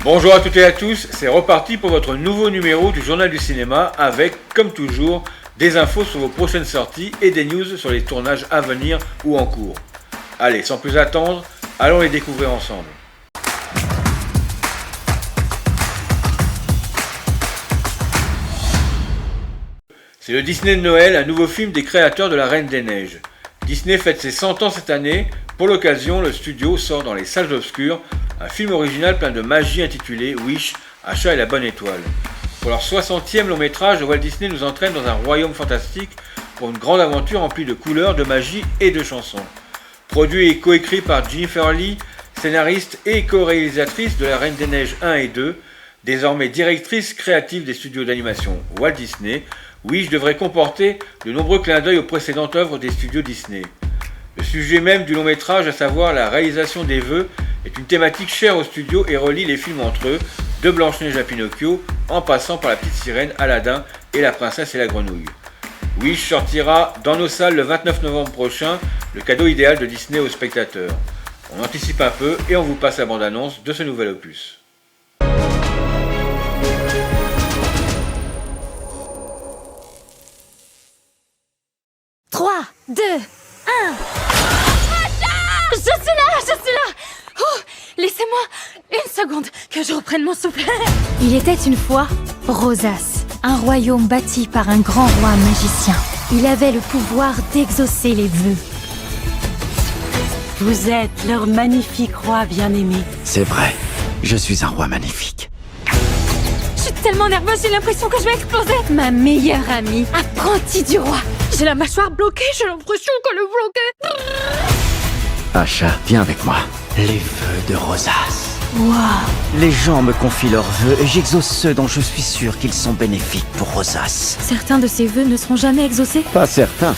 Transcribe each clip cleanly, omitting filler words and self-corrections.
Bonjour à toutes et à tous, c'est reparti pour votre nouveau numéro du Journal du Cinéma avec, comme toujours, des infos sur vos prochaines sorties et des news sur les tournages à venir ou en cours. Allez, sans plus attendre, allons les découvrir ensemble. C'est le Disney de Noël, un nouveau film des créateurs de La Reine des Neiges. Disney fête ses 100 ans cette année. Pour l'occasion, le studio sort dans les salles obscures un film original plein de magie intitulé Wish, Achat et la bonne étoile. Pour leur 60e long métrage, Walt Disney nous entraîne dans un royaume fantastique pour une grande aventure remplie de couleurs, de magie et de chansons. Produit et coécrit par Jennifer Lee, scénariste et co-réalisatrice de La Reine des Neiges 1 et 2, désormais directrice créative des studios d'animation Walt Disney, Wish devrait comporter de nombreux clins d'œil aux précédentes œuvres des studios Disney. Le sujet même du long métrage, à savoir la réalisation des vœux, est une thématique chère au studio et relie les films entre eux, de Blanche-Neige à Pinocchio, en passant par La Petite Sirène, Aladdin et La Princesse et la Grenouille. Wish sortira dans nos salles le 29 novembre prochain, le cadeau idéal de Disney aux spectateurs. On anticipe un peu et on vous passe la bande-annonce de ce nouvel opus. Trois, 2, 1. Je suis là. Oh, laissez-moi une seconde que je reprenne mon souffle. Il était une fois Rosas, un royaume bâti par un grand roi magicien. Il avait le pouvoir d'exaucer les vœux. Vous êtes leur magnifique roi bien-aimé. C'est vrai, je suis un roi magnifique. Je suis tellement nerveuse, j'ai l'impression que je vais exploser. Ma meilleure amie, apprentie du roi. J'ai la mâchoire bloquée, j'ai l'impression qu'elle est bloquée. Achat, viens avec moi. Les vœux de Rosas. Waouh. Les gens me confient leurs vœux et j'exauce ceux dont je suis sûr qu'ils sont bénéfiques pour Rosas. Certains de ces vœux ne seront jamais exaucés. Pas certains.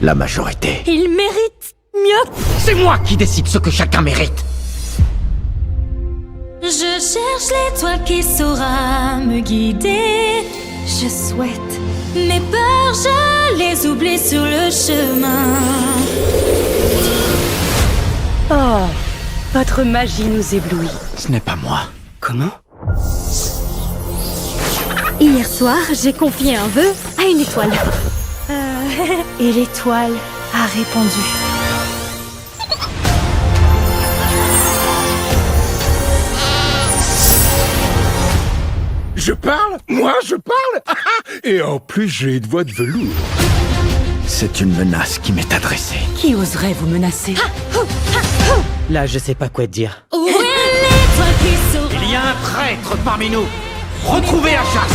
La majorité. Ils méritent mieux. C'est moi qui décide ce que chacun mérite. Je cherche l'étoile qui saura me guider. Je souhaite. Mes peurs, je les oublie sur le chemin. Oh, votre magie nous éblouit. Ce n'est pas moi. Comment? Hier soir, j'ai confié un vœu à une étoile. Et l'étoile a répondu. Je parle? Moi, je parle? Et en plus, j'ai une voix de velours. C'est une menace qui m'est adressée. Qui oserait vous menacer? Là, je sais pas quoi te dire. Où est l'étoile qui saura? Il y a un traître parmi nous. Retrouvez Achat.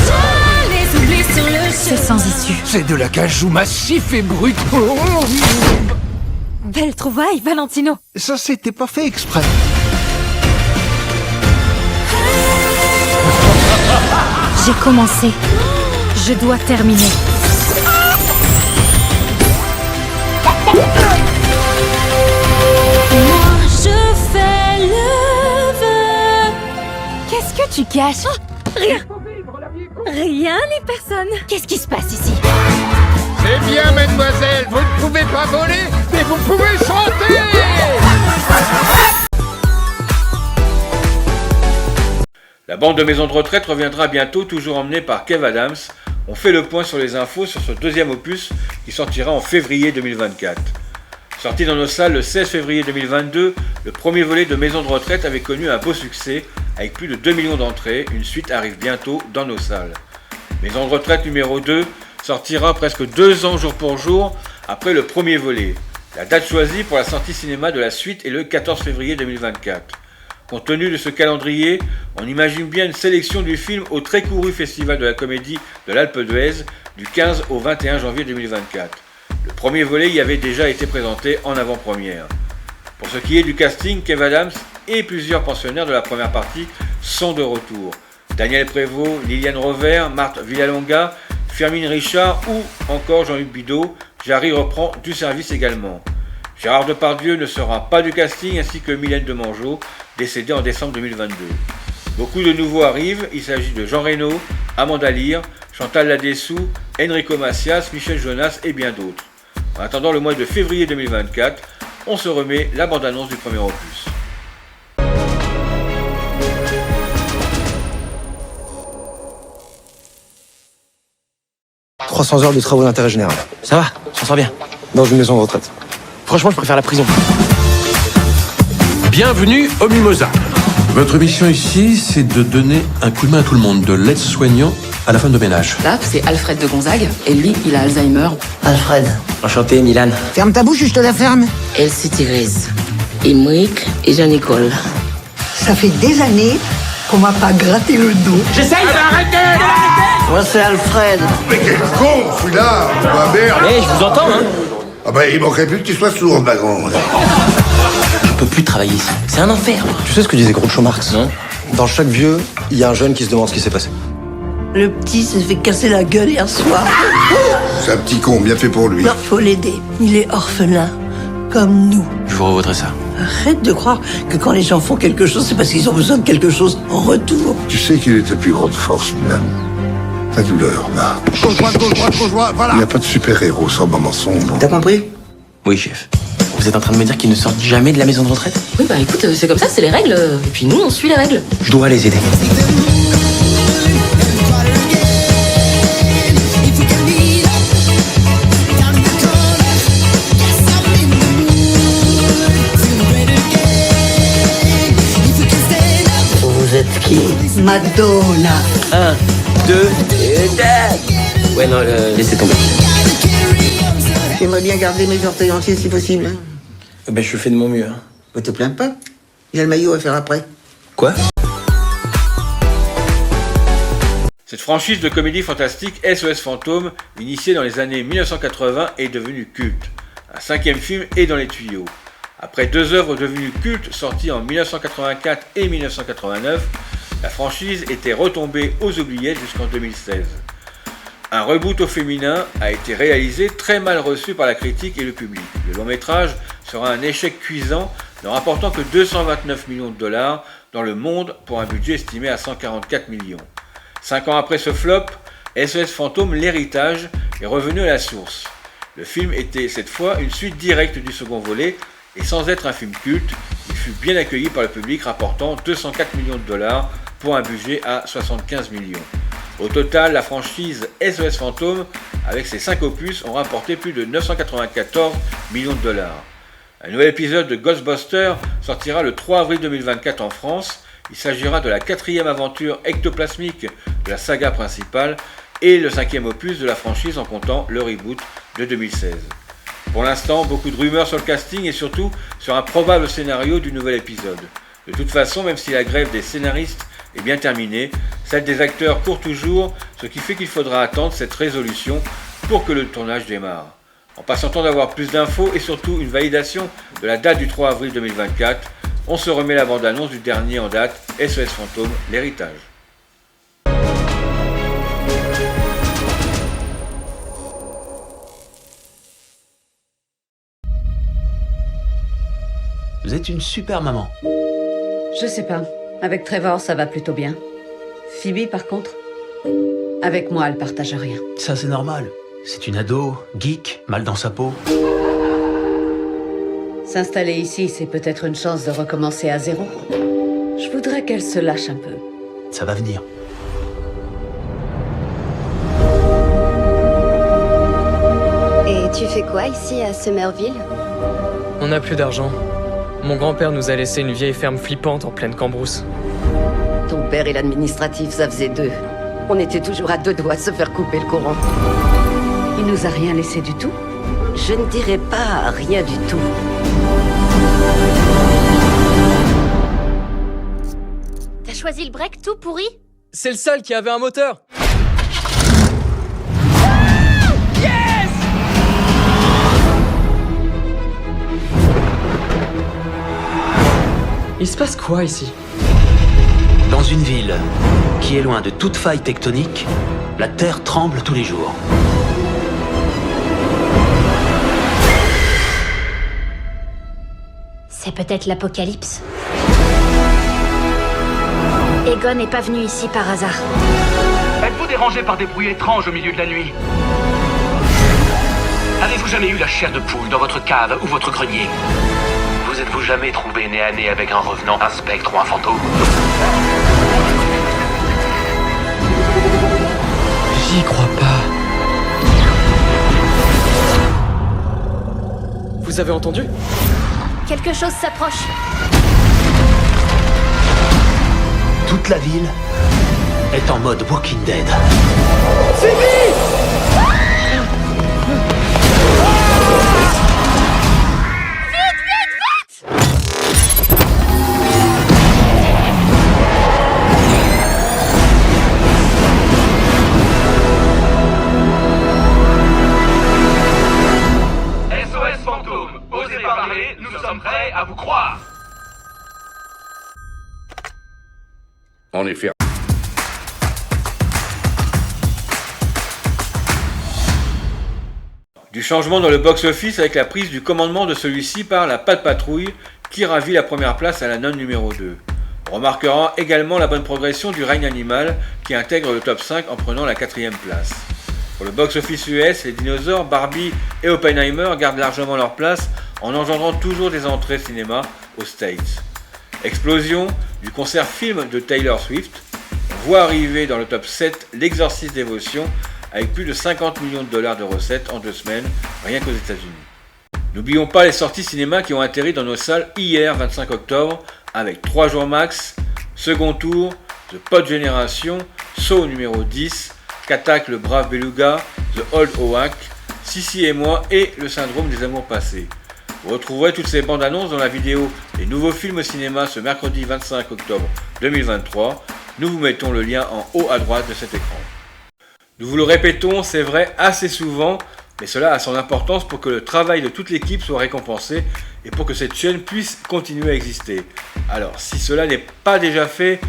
Je les oublie sur le chemin. C'est sans issue. C'est de l'acajou massif et brut. Belle trouvaille, Valentino. Ça, c'était pas fait exprès. J'ai commencé. Je dois terminer. Moi, je fais le vœu. Qu'est-ce que tu caches? Rien. Rien ni personne. Qu'est-ce qui se passe ici? C'est bien, mademoiselle. Vous ne pouvez pas voler, mais vous pouvez chanter. La bande de Maison de Retraite reviendra bientôt, toujours emmenée par Kev Adams. On fait le point sur les infos sur ce deuxième opus qui sortira en février 2024. Sorti dans nos salles le 16 février 2022, le premier volet de Maison de Retraite avait connu un beau succès avec plus de 2 millions d'entrées. Une suite arrive bientôt dans nos salles. Maison de Retraite numéro 2 sortira presque 2 ans jour pour jour après le premier volet. La date choisie pour la sortie cinéma de la suite est le 14 février 2024. Compte tenu de ce calendrier, on imagine bien une sélection du film au très couru Festival de la Comédie de l'Alpe d'Huez du 15 au 21 janvier 2024. Le premier volet y avait déjà été présenté en avant-première. Pour ce qui est du casting, Kev Adams et plusieurs pensionnaires de la première partie sont de retour. Daniel Prévost, Liliane Rover, Marthe Villalonga, Firmin Richard ou encore Jean-Luc Bidault. Jarry reprend du service également. Gérard Depardieu ne sera pas du casting ainsi que Mylène Demangeot, décédée en décembre 2022. Beaucoup de nouveaux arrivent, il s'agit de Jean Reno, Amanda Lear, Chantal Ladessou, Enrico Macias, Michel Jonas et bien d'autres. En attendant le mois de février 2024, on se remet la bande-annonce du premier opus. 300 heures de travaux d'intérêt général. Ça va, je m'en sors bien. Dans une maison de retraite. Franchement, je préfère la prison. Bienvenue au Mimosa. Votre mission ici, c'est de donner un coup de main à tout le monde, de l'aide-soignant à la femme de ménage. Là, c'est Alfred de Gonzague, et lui, il a Alzheimer. Alfred. Enchanté, Milan. Ferme ta bouche, je te la ferme. Elsie Thérèse, Émeric et Jean-Nicole. Ça fait des années qu'on m'a pas gratté le dos. J'essaye. Arrêtez! Moi, c'est Alfred. Mais quel con, celui-là! Bah merde! Eh, je vous entends, hein. Ah bah il manquerait plus que tu sois sourd, ma grande. Je peux plus travailler ici. C'est un enfer. Tu sais ce que disait Groucho Marx? Non. Dans chaque vieux, il y a un jeune qui se demande ce qui s'est passé. Le petit s'est fait casser la gueule hier soir. C'est un petit con, bien fait pour lui. Non, faut l'aider. Il est orphelin, comme nous. Je vous revaudrai ça. Arrête de croire que quand les gens font quelque chose, c'est parce qu'ils ont besoin de quelque chose en retour. Tu sais qu'il est ta plus grande force, Milan. Ta douleur, là. Gauche, droite, voilà! Il n'y a pas de super-héros sans moment sombre. T'as compris? Oui, chef. Vous êtes en train de me dire qu'ils ne sortent jamais de la maison de retraite? Oui, bah écoute, c'est comme ça, c'est les règles. Et puis nous, on suit les règles. Je dois les aider. Vous êtes qui? Madonna. 1, 2, et tac. Ouais, non, laissez tomber. J'aimerais bien garder mes orteils entiers si possible. Ben, je fais de mon mieux. Hein. Ne te plains pas. Il y a le maillot à faire après. Quoi? Cette franchise de comédie fantastique SOS Fantôme, initiée dans les années 1980, est devenue culte. Un 5e film est dans les tuyaux. Après 2 œuvres devenues cultes sorties en 1984 et 1989, la franchise était retombée aux oubliettes jusqu'en 2016. Un reboot au féminin a été réalisé, très mal reçu par la critique et le public. Le long métrage sera un échec cuisant, ne rapportant que 229 millions de dollars dans le monde pour un budget estimé à 144 millions. 5 ans après ce flop, SOS Fantôme, l'héritage, est revenu à la source. Le film était cette fois une suite directe du second volet, et sans être un film culte, il fut bien accueilli par le public, rapportant 204 millions de dollars pour un budget à 75 millions. Au total, la franchise SOS Fantôme, avec ses 5 opus, ont rapporté plus de 994 millions de dollars. Un nouvel épisode de Ghostbusters sortira le 3 avril 2024 en France. Il s'agira de la 4e aventure ectoplasmique de la saga principale et le 5e opus de la franchise en comptant le reboot de 2016. Pour l'instant, beaucoup de rumeurs sur le casting et surtout sur un probable scénario du nouvel épisode. De toute façon, même si la grève des scénaristes est bien terminée, celle des acteurs court toujours, ce qui fait qu'il faudra attendre cette résolution pour que le tournage démarre. En passant temps d'avoir plus d'infos et surtout une validation de la date du 3 avril 2024, on se remet la bande-annonce du dernier en date, SOS Fantôme, l'héritage. Vous êtes une super maman. Je sais pas. Avec Trevor, ça va plutôt bien. Phoebe, par contre, avec moi, elle partage rien. Ça, c'est normal. C'est une ado, geek, mal dans sa peau. S'installer ici, c'est peut-être une chance de recommencer à zéro. Je voudrais qu'elle se lâche un peu. Ça va venir. Et tu fais quoi ici à Summerville? On n'a plus d'argent. Mon grand-père nous a laissé une vieille ferme flippante en pleine Cambrousse. Ton père et l'administratif, ça faisait 2. On était toujours à 2 doigts de se faire couper le courant. Il nous a rien laissé du tout? Je ne dirais pas rien du tout. T'as choisi le break tout pourri? C'est le seul qui avait un moteur. Il se passe quoi ici? Dans une ville qui est loin de toute faille tectonique, la Terre tremble tous les jours. C'est peut-être l'apocalypse. Egon n'est pas venu ici par hasard. Êtes-vous dérangé par des bruits étranges au milieu de la nuit? Avez-vous jamais eu la chair de poule dans votre cave ou votre grenier? Vous êtes-vous jamais trouvé nez à nez avec un revenant, un spectre ou un fantôme? J'y crois pas. Vous avez entendu? Quelque chose s'approche. Toute la ville est en mode Walking Dead. SOS Fantôme, osez parler, nous sommes prêts à vous croire. En effet. Du changement dans le box-office avec la prise du commandement de celui-ci par la Pat Patrouille qui ravit la première place à la nonne numéro 2. On remarquera également la bonne progression du règne animal qui intègre le top 5 en prenant la 4ème place. Pour le box-office US, les dinosaures, Barbie et Oppenheimer gardent largement leur place en engendrant toujours des entrées cinéma aux States. Explosion du concert film de Taylor Swift, on voit arriver dans le top 7 l'Exorciste Dévotion avec plus de 50 millions de dollars de recettes en 2 semaines, rien qu'aux États-Unis. N'oublions pas les sorties cinéma qui ont atterri dans nos salles hier 25 octobre avec 3 jours max, Second Tour, The Pod Generation, Saw numéro 10, Katak le brave beluga, The Old Oak, Sissi et moi et Le Syndrome des amours passés. Vous retrouverez toutes ces bandes annonces dans la vidéo des nouveaux films au cinéma ce mercredi 25 octobre 2023. Nous vous mettons le lien en haut à droite de cet écran. Nous vous le répétons, c'est vrai assez souvent, mais cela a son importance pour que le travail de toute l'équipe soit récompensé et pour que cette chaîne puisse continuer à exister. Alors, si cela n'est pas déjà fait,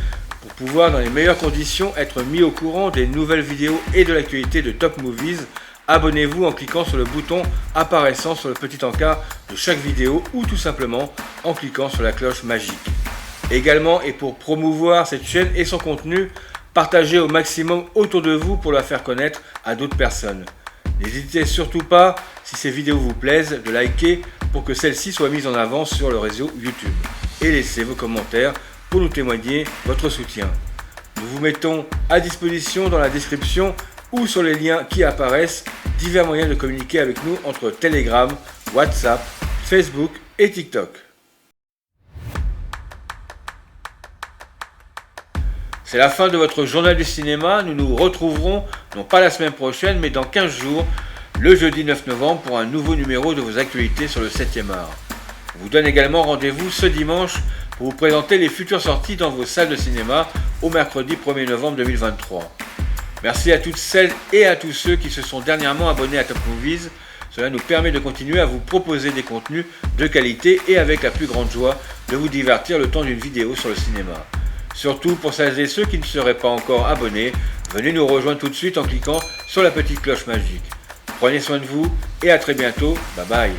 pour pouvoir dans les meilleures conditions être mis au courant des nouvelles vidéos et de l'actualité de Top Movies, abonnez-vous en cliquant sur le bouton apparaissant sur le petit encart de chaque vidéo ou tout simplement en cliquant sur la cloche magique. Également, et pour promouvoir cette chaîne et son contenu, partagez au maximum autour de vous pour la faire connaître à d'autres personnes. N'hésitez surtout pas, si ces vidéos vous plaisent, de liker pour que celles-ci soient mises en avant sur le réseau YouTube. Et laissez vos commentaires pour nous témoigner votre soutien. Nous vous mettons à disposition dans la description ou sur les liens qui apparaissent divers moyens de communiquer avec nous entre Telegram, WhatsApp, Facebook et TikTok. C'est la fin de votre journal du cinéma. Nous nous retrouverons, non pas la semaine prochaine, mais dans 15 jours, le jeudi 9 novembre, pour un nouveau numéro de vos actualités sur le 7e art. On vous donne également rendez-vous ce dimanche pour vous présenter les futures sorties dans vos salles de cinéma au mercredi 1er novembre 2023. Merci à toutes celles et à tous ceux qui se sont dernièrement abonnés à Top Movies. Cela nous permet de continuer à vous proposer des contenus de qualité et avec la plus grande joie de vous divertir le temps d'une vidéo sur le cinéma. Surtout pour celles et ceux qui ne seraient pas encore abonnés, venez nous rejoindre tout de suite en cliquant sur la petite cloche magique. Prenez soin de vous et à très bientôt, bye bye.